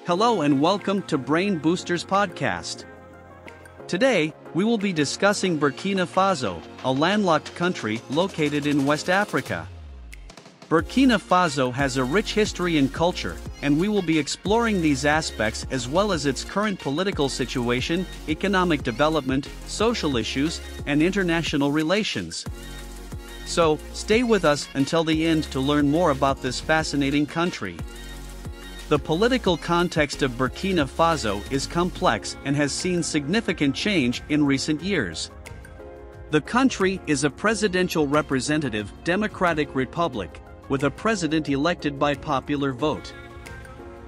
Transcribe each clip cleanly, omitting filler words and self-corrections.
Hello and welcome to Brain Boosters Podcast. Today, we will be discussing Burkina Faso, a landlocked country located in West Africa. Burkina Faso has a rich history and culture, and we will be exploring these aspects as well as its current political situation, economic development, social issues, and international relations. So, stay with us until the end to learn more about this fascinating country. The political context of Burkina Faso is complex and has seen significant change in recent years. The country is a presidential representative democratic republic, with a president elected by popular vote.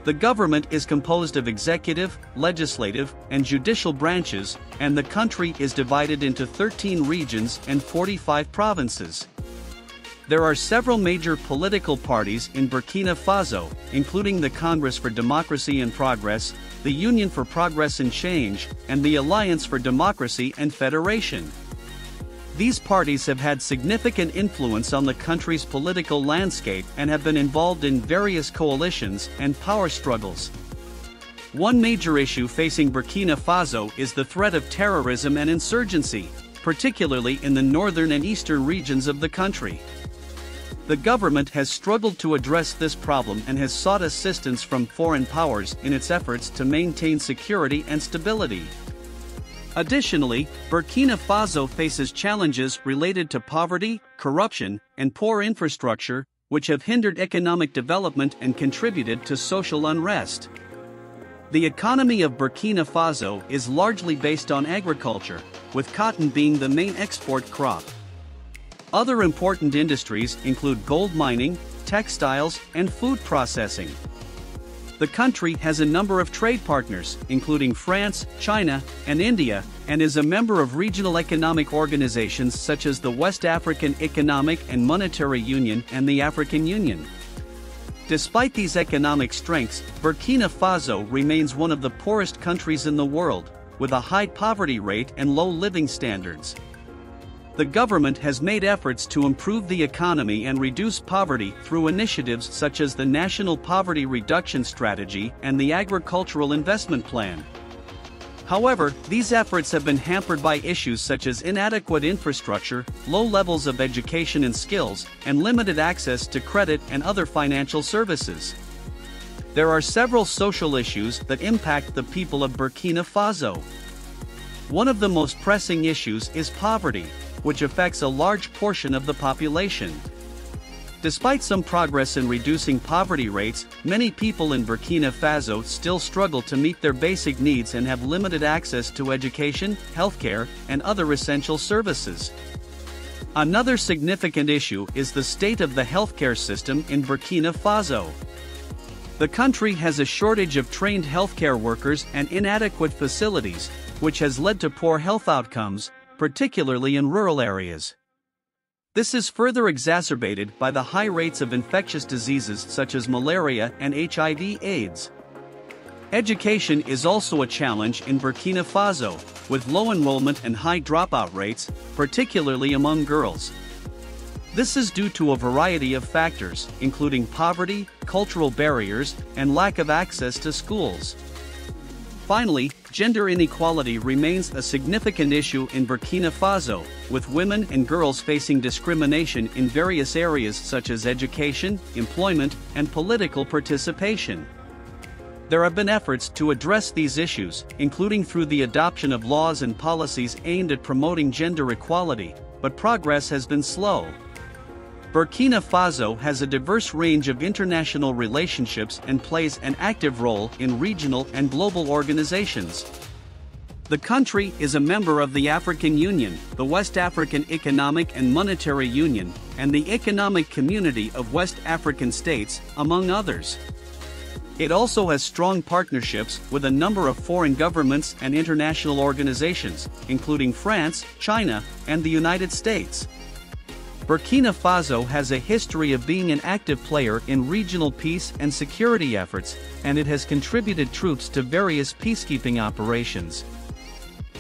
The government is composed of executive, legislative, and judicial branches, and the country is divided into 13 regions and 45 provinces. There are several major political parties in Burkina Faso, including the Congress for Democracy and Progress, the Union for Progress and Change, and the Alliance for Democracy and Federation. These parties have had significant influence on the country's political landscape and have been involved in various coalitions and power struggles. One major issue facing Burkina Faso is the threat of terrorism and insurgency, particularly in the northern and eastern regions of the country. The government has struggled to address this problem and has sought assistance from foreign powers in its efforts to maintain security and stability. Additionally, Burkina Faso faces challenges related to poverty, corruption, and poor infrastructure, which have hindered economic development and contributed to social unrest. The economy of Burkina Faso is largely based on agriculture, with cotton being the main export crop. Other important industries include gold mining, textiles, and food processing. The country has a number of trade partners, including France, China, and India, and is a member of regional economic organizations such as the West African Economic and Monetary Union and the African Union. Despite these economic strengths, Burkina Faso remains one of the poorest countries in the world, with a high poverty rate and low living standards. The government has made efforts to improve the economy and reduce poverty through initiatives such as the National Poverty Reduction Strategy and the Agricultural Investment Plan. However, these efforts have been hampered by issues such as inadequate infrastructure, low levels of education and skills, and limited access to credit and other financial services. There are several social issues that impact the people of Burkina Faso. One of the most pressing issues is poverty, which affects a large portion of the population. Despite some progress in reducing poverty rates, many people in Burkina Faso still struggle to meet their basic needs and have limited access to education, healthcare, and other essential services. Another significant issue is the state of the healthcare system in Burkina Faso. The country has a shortage of trained healthcare workers and inadequate facilities, which has led to poor health outcomes, particularly in rural areas. This is further exacerbated by the high rates of infectious diseases such as malaria and HIV/AIDS. Education is also a challenge in Burkina Faso, with low enrollment and high dropout rates, particularly among girls. This is due to a variety of factors, including poverty, cultural barriers, and lack of access to schools. Finally, gender inequality remains a significant issue in Burkina Faso, with women and girls facing discrimination in various areas such as education, employment, and political participation. There have been efforts to address these issues, including through the adoption of laws and policies aimed at promoting gender equality, but progress has been slow. Burkina Faso has a diverse range of international relationships and plays an active role in regional and global organizations. The country is a member of the African Union, the West African Economic and Monetary Union, and the Economic Community of West African States, among others. It also has strong partnerships with a number of foreign governments and international organizations, including France, China, and the United States. Burkina Faso has a history of being an active player in regional peace and security efforts, and it has contributed troops to various peacekeeping operations.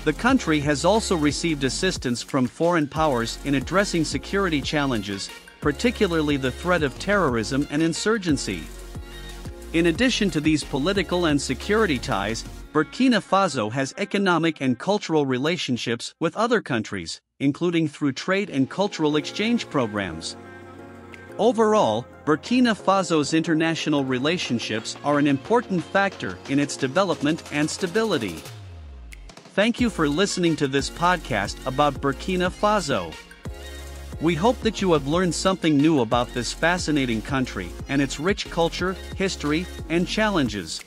The country has also received assistance from foreign powers in addressing security challenges, particularly the threat of terrorism and insurgency. In addition to these political and security ties, Burkina Faso has economic and cultural relationships with other countries, including through trade and cultural exchange programs. Overall, Burkina Faso's international relationships are an important factor in its development and stability. Thank you for listening to this podcast about Burkina Faso. We hope that you have learned something new about this fascinating country and its rich culture, history, and challenges.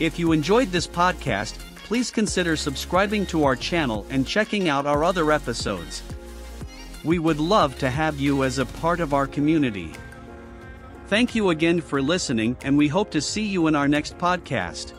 If you enjoyed this podcast, please consider subscribing to our channel and checking out our other episodes. We would love to have you as a part of our community. Thank you again for listening, and we hope to see you in our next podcast.